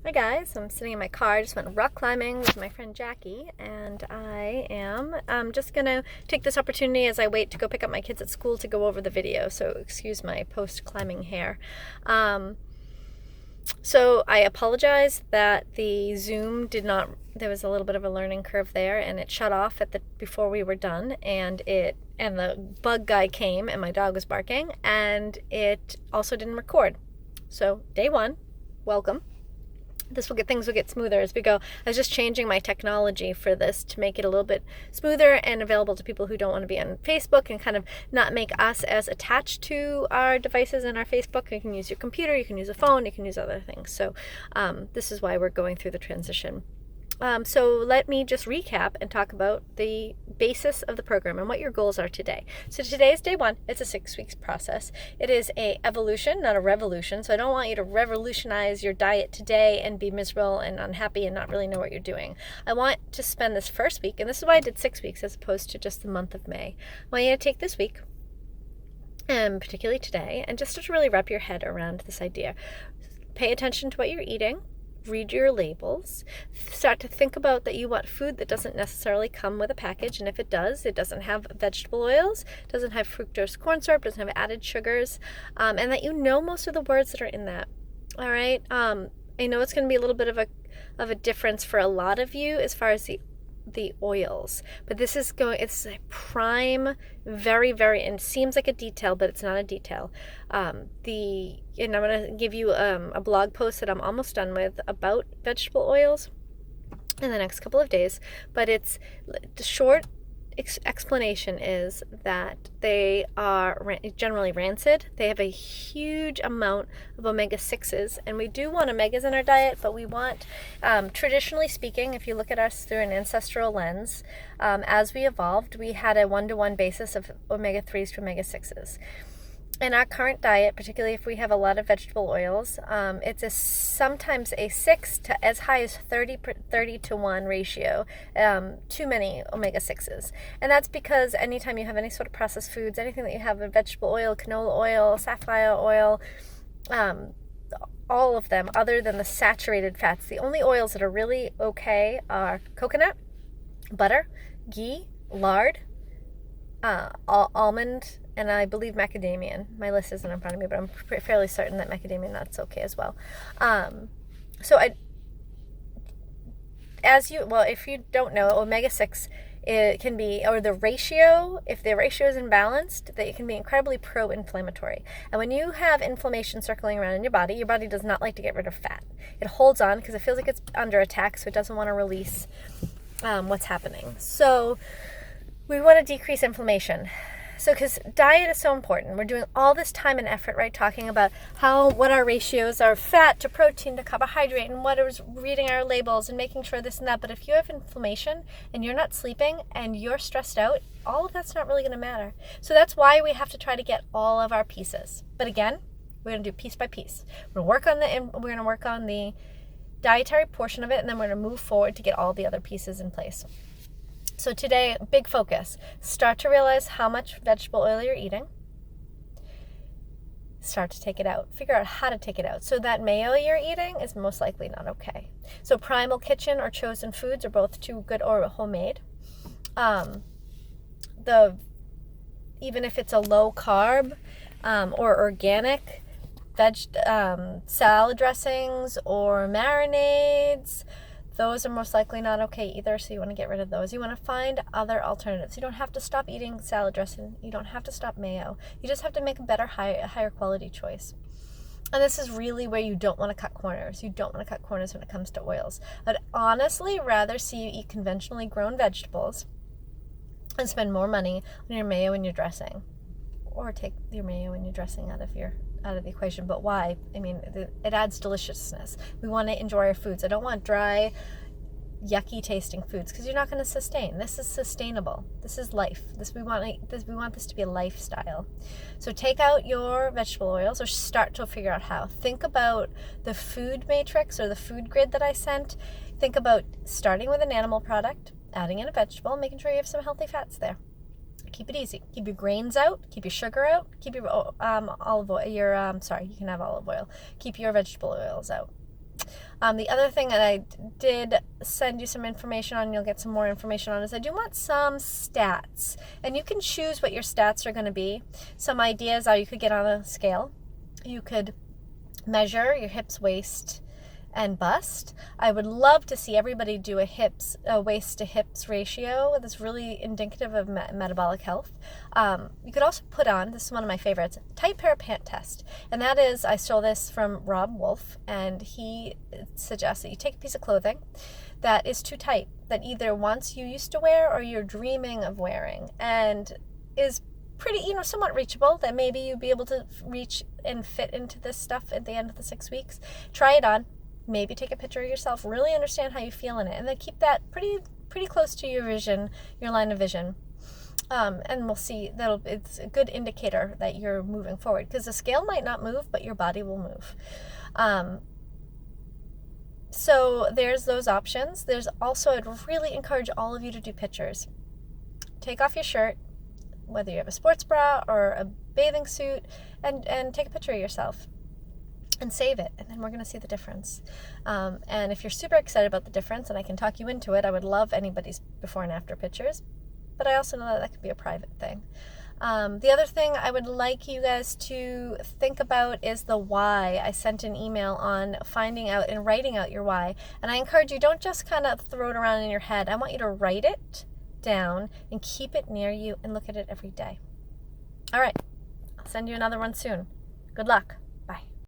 Hi guys, I'm sitting in my car. I just went rock climbing with my friend Jackie, and I am just gonna take this opportunity as I wait to go pick up my kids at school to go over the video. So excuse my post climbing hair. Um, so I apologize that the Zoom did not. There was a little bit of a learning curve there, and it shut off at the before we were done, and the bug guy came, and my dog was barking, and it also didn't record. So day one, welcome. Things will get smoother as we go. I was just changing my technology for this to make it a little bit smoother and available to people who don't want to be on Facebook and kind of not make us as attached to our devices and our Facebook. You can use your computer, you can use a phone, you can use other things. So this is why we're going through the transition. So let me just recap and talk about the basis of the program and what your goals are today. So today is day one. It's a 6 weeks process. It is a evolution, not a revolution. So I don't want you to revolutionize your diet today and be miserable and unhappy and not really know what you're doing. I want to spend this first week, and this is why I did 6 weeks as opposed to just the month of May. I want you to take this week, and particularly today, and just to really wrap your head around this idea. Pay attention to what you're eating. Read your labels. Start to think about that you want food that doesn't necessarily come with a package, and if it does, it doesn't have vegetable oils, doesn't have fructose corn syrup, doesn't have added sugars, and that you know most of the words that are in that. All right. I know it's going to be a little bit of a difference for a lot of you as far as the oils, but it's a prime, very, very, and seems like a detail, but it's not a detail. And I'm going to give you a blog post that I'm almost done with about vegetable oils in the next couple of days, but it's the short explanation is that they are generally rancid. They have a huge amount of omega-6s, and we do want omegas in our diet, but we want, traditionally speaking, if you look at us through an ancestral lens, as we evolved, we had a 1-to-1 basis of omega-3s to omega-6s. In our current diet, particularly if we have a lot of vegetable oils, it's sometimes a 6 to as high as 30 to 1 ratio, too many omega-6s. And that's because anytime you have any sort of processed foods, anything that you have in vegetable oil, canola oil, safflower oil, all of them other than the saturated fats, the only oils that are really okay are coconut, butter, ghee, lard, almond, and I believe macadamia. My list isn't in front of me, but I'm fairly certain that macadamia nuts okay as well. If you don't know, omega-6, it can be, or the ratio, if the ratio is imbalanced, that it can be incredibly pro-inflammatory. And when you have inflammation circling around in your body does not like to get rid of fat. It holds on because it feels like it's under attack, so it doesn't want to release what's happening. So we want to decrease inflammation. So because diet is so important, we're doing all this time and effort, right, talking about what our ratios are, fat to protein to carbohydrate, and what is reading our labels and making sure this and that. But if you have inflammation and you're not sleeping and you're stressed out, all of that's not really going to matter. So that's why we have to try to get all of our pieces. But again, we're going to do piece by piece. We're going to work on the dietary portion of it, and then we're going to move forward to get all the other pieces in place. So today, big focus. Start to realize how much vegetable oil you're eating. Start to take it out. Figure out how to take it out. So that mayo you're eating is most likely not okay. So Primal Kitchen or Chosen Foods are both too good, or homemade. Even if it's a low carb or organic salad dressings or marinades, those are most likely not okay either, so you want to get rid of those. You want to find other alternatives. You don't have to stop eating salad dressing. You don't have to stop mayo. You just have to make a better, higher quality choice. And this is really where you don't want to cut corners. You don't want to cut corners when it comes to oils. I'd honestly rather see you eat conventionally grown vegetables and spend more money on your mayo and your dressing. Or take your mayo and your dressing out of the equation. But why? I mean, it adds deliciousness. We want to enjoy our foods. I don't want dry, yucky tasting foods because you're not going to sustain. This is sustainable. This is life. We want this to be a lifestyle. So take out your vegetable oils, or start to figure out how. Think about the food matrix or the food grid that I sent. Think about starting with an animal product, adding in a vegetable, and making sure you have some healthy fats there. Keep it easy. Keep your grains out. Keep your sugar out. Keep your olive oil. You can have olive oil. Keep your vegetable oils out. The other thing that I did send you some information on, you'll get some more information on, is I do want some stats. And you can choose what your stats are going to be. Some ideas are you could get on a scale. You could measure your hips, waist, and bust. I would love to see everybody do a waist to hips ratio that's really indicative of metabolic health. You could also put on, this is one of my favorites, tight pair of pant test. And that is, I stole this from Rob Wolf, and he suggests that you take a piece of clothing that is too tight, that either once you used to wear or you're dreaming of wearing, and is pretty, somewhat reachable, that maybe you'd be able to reach and fit into this stuff at the end of the 6 weeks. Try it on. Maybe take a picture of yourself, really understand how you feel in it, and then keep that pretty close to your vision, your line of vision. And we'll see, it's a good indicator that you're moving forward, because the scale might not move, but your body will move. So there's those options. There's also, I'd really encourage all of you to do pictures. Take off your shirt, whether you have a sports bra or a bathing suit, and take a picture of yourself. And save it, and then we're going to see the difference. And if you're super excited about the difference, and I can talk you into it, I would love anybody's before and after pictures, but I also know that could be a private thing. The other thing I would like you guys to think about is the why. I sent an email on finding out and writing out your why, and I encourage you, don't just kind of throw it around in your head. I want you to write it down and keep it near you and look at it every day. All right, I'll send you another one soon. Good luck.